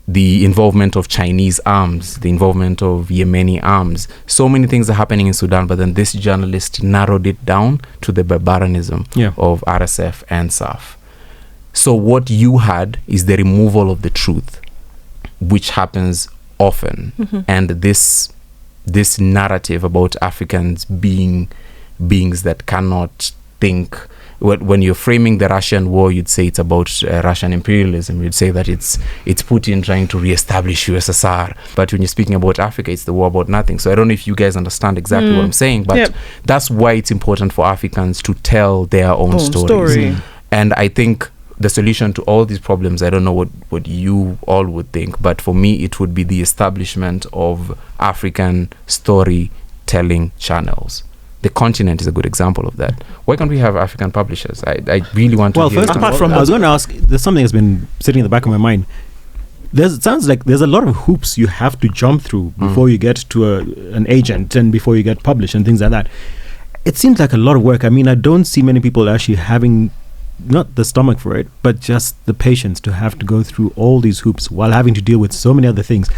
The involvement of Chinese arms, the involvement of Yemeni arms. So many things are happening in Sudan, but then this journalist narrowed it down to the barbarism of RSF and SAF. So what you had is the removal of the truth, which happens often. And this narrative about Africans being beings that cannot think. When you're framing the Russian war, you'd say it's about Russian imperialism. You'd say that it's Putin trying to reestablish USSR. But when you're speaking about Africa, it's the war about nothing. So I don't know if you guys understand exactly what I'm saying, but that's why it's important for Africans to tell their own stories. And I think the solution to all these problems, I don't know what you all would think, but for me, it would be the establishment of African storytelling channels. The Continent is a good example of that. Why can't we have African publishers? I really want to hear. Well, first, apart from I was going to ask, there's something that's been sitting in the back of my mind. It sounds like there's a lot of hoops you have to jump through before you get to an agent and before you get published and things like that. It seems like a lot of work. I mean, I don't see many people actually having not the stomach for it, but just the patience to have to go through all these hoops while having to deal with so many other things.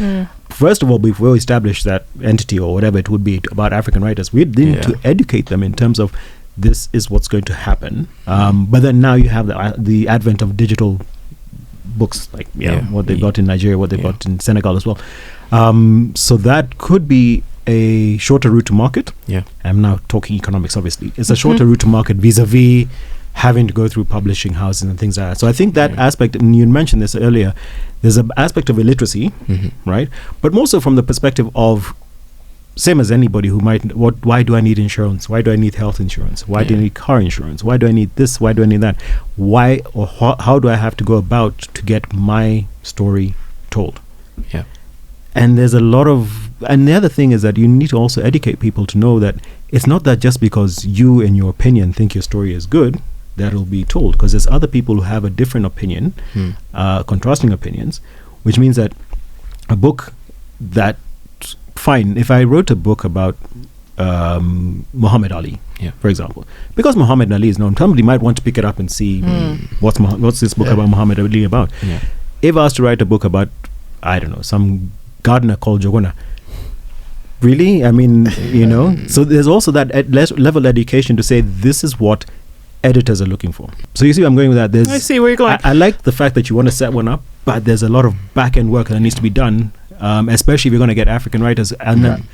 First of all, before we establish that entity or whatever it would be about African writers, we need to educate them in terms of this is what's going to happen. But then now you have the advent of digital books, like what they've got in Nigeria, what they've got in Senegal as well. So that could be a shorter route to market. I'm now talking economics, obviously. It's a shorter route to market vis-a-vis having to go through publishing houses and things like that. So I think that aspect, and you mentioned this earlier, there's an aspect of illiteracy, right? But more so from the perspective of, same as anybody who might, why do I need insurance? Why do I need health insurance? Why do I need car insurance? Why do I need this? Why do I need that? Why or how do I have to go about to get my story told? And there's a lot of, and the other thing is that you need to also educate people to know that it's not that just because you, in your opinion, think your story is good, that it'll be told, because there's other people who have a different opinion, contrasting opinions, which means that a book that, fine, if I wrote a book about Muhammad Ali, for example, because Muhammad Ali is known, somebody might want to pick it up and see what's this book about Muhammad Ali about. If I was to write a book about, I don't know, some gardener called Jogona, really? I mean, so there's also that level of education to say this is what editors are looking for. So you see where I'm going with that. I see where you're going. I like the fact that you want to set one up, but there's a lot of back-end work that needs to be done, especially if you're going to get African writers. And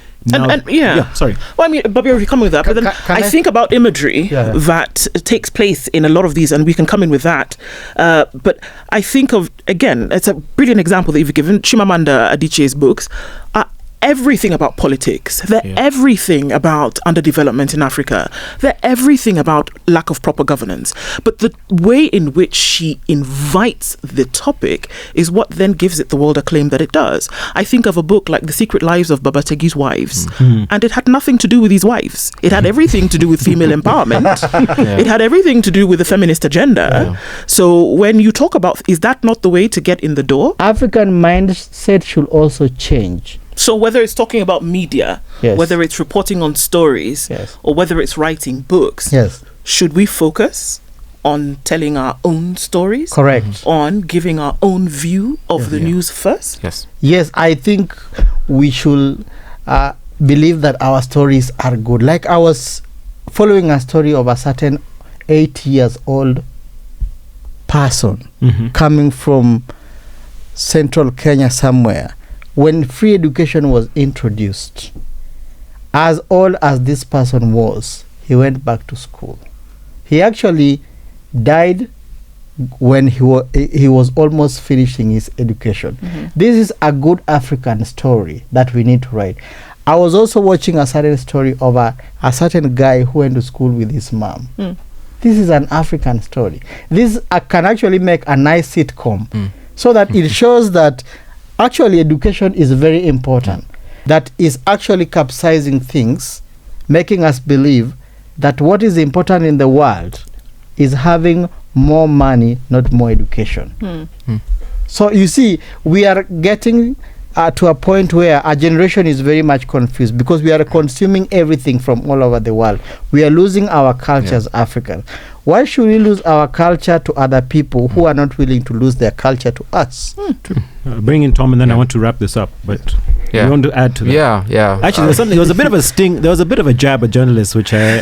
sorry. Well, I mean, Babior, if you come with that, but then I think about imagery that takes place in a lot of these, and we can come in with that. But I think of, again, it's a brilliant example that you've given, Chimamanda Adichie's books. Everything about politics. They're everything about underdevelopment in Africa. They're everything about lack of proper governance. But the way in which she invites the topic is what then gives it the world acclaim that it does. I think of a book like The Secret Lives of Babategi's Wives, and it had nothing to do with his wives. It had everything to do with female empowerment. It had everything to do with the feminist agenda. So when you talk about, is that not the way to get in the door? African mindset should also change. So whether it's talking about media, whether it's reporting on stories, or whether it's writing books, should we focus on telling our own stories? Correct. On giving our own view of the news first? Yes, I think we should believe that our stories are good. Like I was following a story of a certain 8 years old person coming from central Kenya somewhere. When free education was introduced, as old as this person was, he went back to school. He actually died when he was almost finishing his education. This is a good African story that we need to write. I was also watching a certain story of a certain guy who went to school with his mom. This is an African story. This can actually make a nice sitcom, so that it shows that actually education is very important. That is actually capsizing things, making us believe that what is important in the world is having more money, not more education. So you see, we are getting to a point where our generation is very much confused because we are consuming everything from all over the world. We are losing our culture as Africans. Why should we lose our culture to other people who are not willing to lose their culture to us? Bring in Tom, and then I want to wrap this up. But you want to add to that? Actually, there's something. There was a bit of a sting. There was a bit of a jab at journalists, which I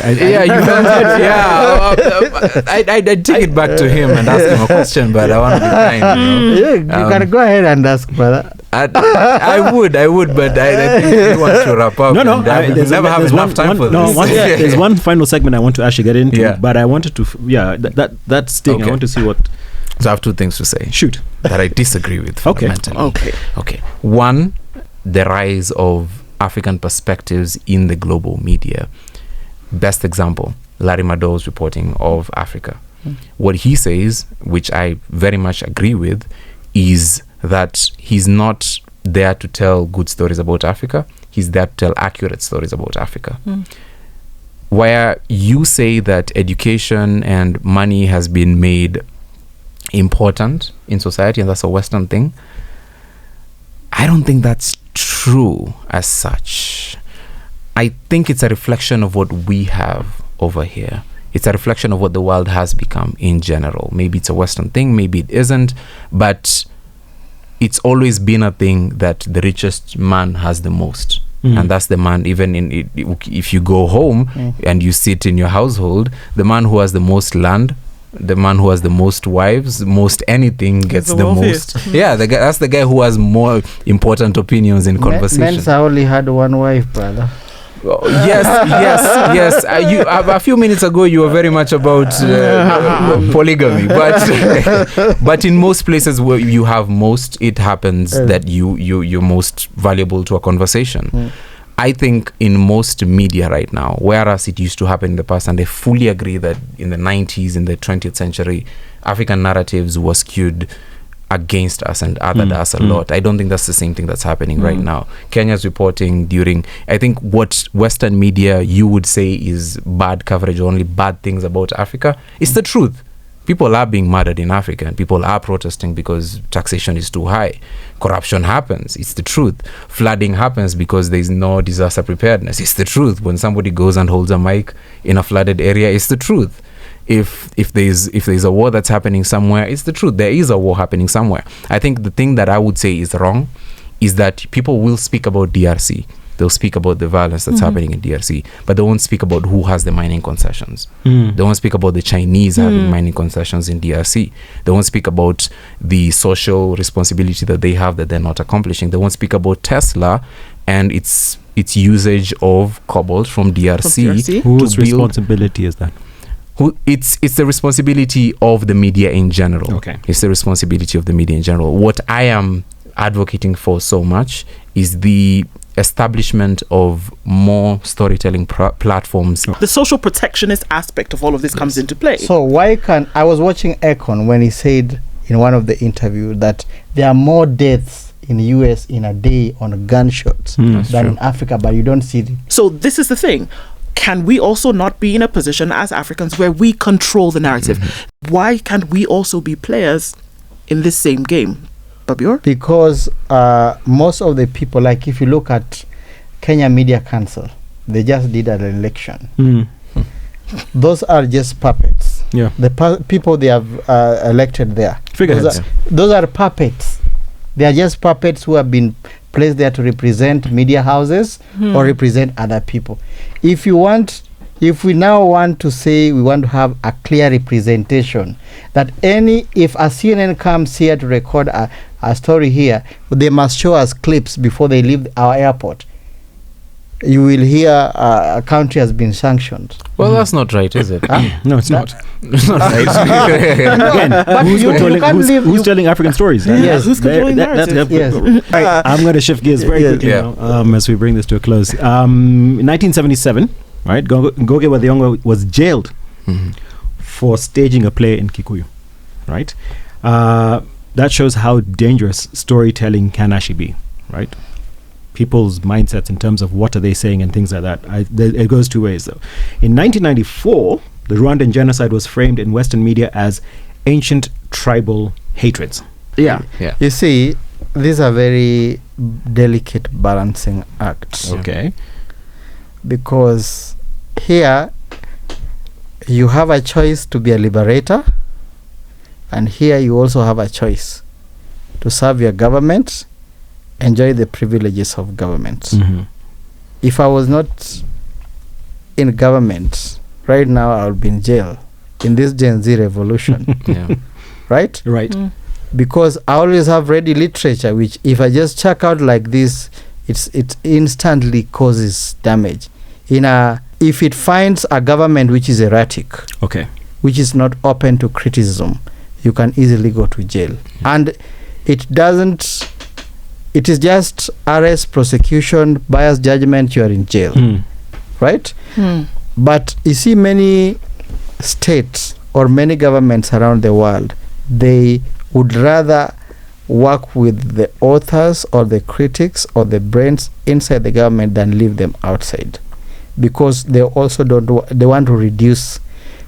I'd take it back to him and ask him a question, but I want to be kind. You can go ahead and ask, brother. I would, but I think we want to wrap up. No, we'll never have enough time for this. There's one final segment I want to actually get into, but I wanted to, that sting. Okay. I want to see what. So I have two things to say. Shoot. That I disagree with fundamentally. Okay. One, the rise of African perspectives in the global media. Best example, Larry Madowo's reporting of Africa. What he says, which I very much agree with, is that he's not there to tell good stories about Africa. He's there to tell accurate stories about Africa. Where you say that education and money has been made important in society and that's a Western thing, I don't think that's true as such. I think it's a reflection of what we have over here It's a reflection of what the world has become in general. Maybe it's a Western thing, maybe it isn't, but it's always been a thing that the richest man has the most. And that's the man, even if you go home and you sit in your household, the man who has the most land, the man who has the most wives, most anything gets the most. Yeah, that's the guy who has more important opinions in conversation. Mensa only had one wife, brother. Yes. A few minutes ago, you were very much about polygamy, but in most places where you have most, it happens that you're most valuable to a conversation. I think in most media right now, whereas it used to happen in the past, and I fully agree that in the 90s, in the 20th century, African narratives were skewed against us and othered us a lot. I don't think that's the same thing that's happening right now. Kenya's reporting during, I think what Western media you would say is bad coverage, only bad things about Africa, it's the truth. People are being murdered in Africa and people are protesting because taxation is too high. Corruption happens, it's the truth. Flooding happens because there's no disaster preparedness, it's the truth. When somebody goes and holds a mic in a flooded area, it's the truth. If there's a war that's happening somewhere, it's the truth. There is a war happening somewhere. I think the thing that I would say is wrong is that people will speak about DRC. They'll speak about the violence that's happening in DRC, but they won't speak about who has the mining concessions. They won't speak about the Chinese having mining concessions in DRC. They won't speak about the social responsibility that they have that they're not accomplishing. They won't speak about Tesla and its usage of cobalt from DRC. Whose responsibility is that? It's the responsibility of the media in general. Okay. It's the responsibility of the media in general. What I am advocating for so much is the establishment of more storytelling platforms. The social protectionist aspect of all of this comes into play. So I was watching Akon when he said in one of the interviews that there are more deaths in the US in a day on gunshots than in Africa, but you don't see it. So this is the thing. Can we also not be in a position as Africans where we control the narrative? Why can't we also be players in this same game, Babior? Because most of the people, like if you look at Kenya Media Council, they just did an election. Those are just puppets. Yeah. The people they have elected there. Those are puppets. They are just puppets who have been placed there to represent media houses or represent other people. If we now want to say we want to have a clear representation, that if a CNN comes here to record a story here, they must show us clips before they leave our airport. You will hear a country has been sanctioned. Well, that's not right, is it? No, it's not. It's not right. Again, who's telling African stories? Yes, who's controlling narrative? Yes. I'm going to shift gears very quickly now, as we bring this to a close. In 1977, right, Ngugi wa Thiong'o was jailed for staging a play in Kikuyu, right? That shows how dangerous storytelling can actually be, right? People's mindsets in terms of what are they saying and things like that. It goes two ways, though. In 1994, the Rwandan genocide was framed in Western media as ancient tribal hatreds. Yeah. You see, these are very delicate balancing acts. Okay. Because here you have a choice to be a liberator, and here you also have a choice to serve your government, enjoy the privileges of government. If I was not in government right now, I would be in jail in this Gen Z revolution. Right? Because I always have read literature, which if I just check out like this, it instantly causes damage. If it finds a government which is erratic, which is not open to criticism, you can easily go to jail. And it is just arrest, prosecution, bias judgment, you are in jail. Right? But you see, many states or many governments around the world, they would rather work with the authors or the critics or the brains inside the government than leave them outside, because they also they want to reduce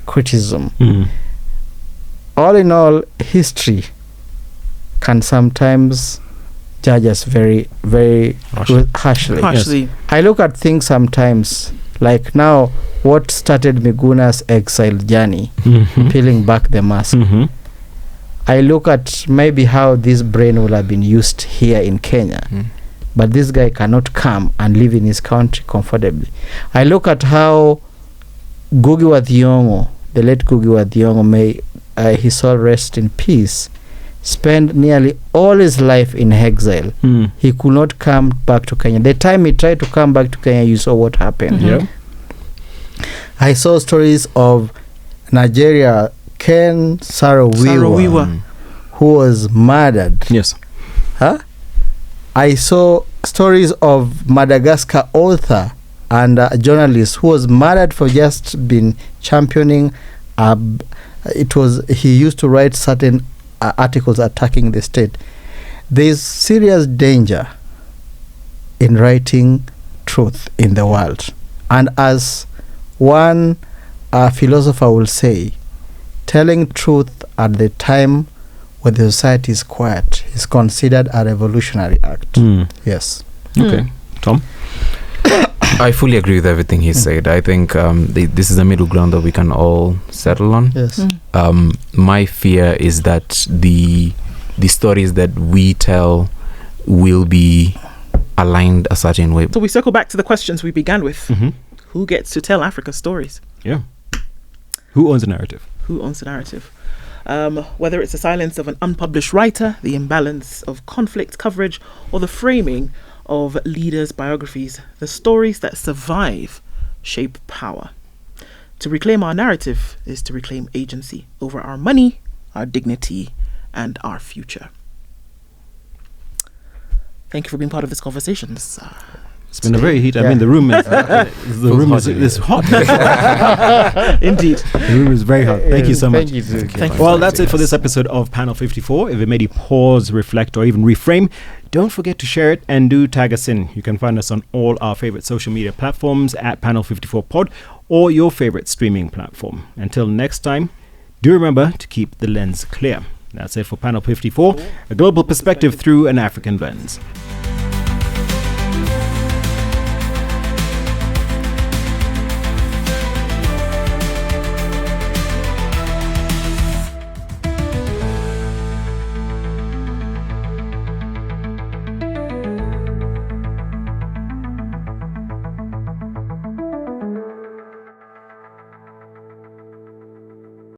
criticism. All in all, history can sometimes judge us very, very harshly. Yes. I look at things sometimes Like now, what started Miguna's exile journey, peeling back the mask. I look at maybe how this brain will have been used here in Kenya, but this guy cannot come and live in his country comfortably. I look at how Ngugi wa Thiong'o, the late Ngugi wa Thiong'o, may his soul rest in peace, spent nearly all his life in exile. He could not come back to Kenya. The time he tried to come back to Kenya, you saw what happened. I saw stories of Nigeria, Ken Saro-Wiwa, who was murdered. Yes. I saw stories of Madagascar author and journalist who was murdered for just been championing. He used to write certain articles attacking the state. There is serious danger in writing truth in the world, and as one philosopher will say, telling truth at the time when the society is quiet is considered a revolutionary act. Yes. Okay. Tom? I fully agree with everything he said. I think this is a middle ground that we can all settle on. Yes. My fear is that the stories that we tell will be aligned a certain way. So we circle back to the questions we began with. Who gets to tell Africa's stories? Yeah. Who owns the narrative? Who owns the narrative? Whether it's the silence of an unpublished writer, the imbalance of conflict coverage, or the framing of leaders' biographies, the stories that survive shape power. To reclaim our narrative is to reclaim agency over our money, our dignity, and our future. Thank you for being part of this conversation. It's been a very heat. I mean, the room is hot. Indeed. The room is very hot. Thank you so much. Thank you. Well, that's it for this episode of Panel 54. If it made you pause, reflect, or even reframe, don't forget to share it and do tag us in. You can find us on all our favorite social media platforms at Panel 54 Pod or your favorite streaming platform. Until next time, do remember to keep the lens clear. That's it for Panel 54, a global perspective through an African lens.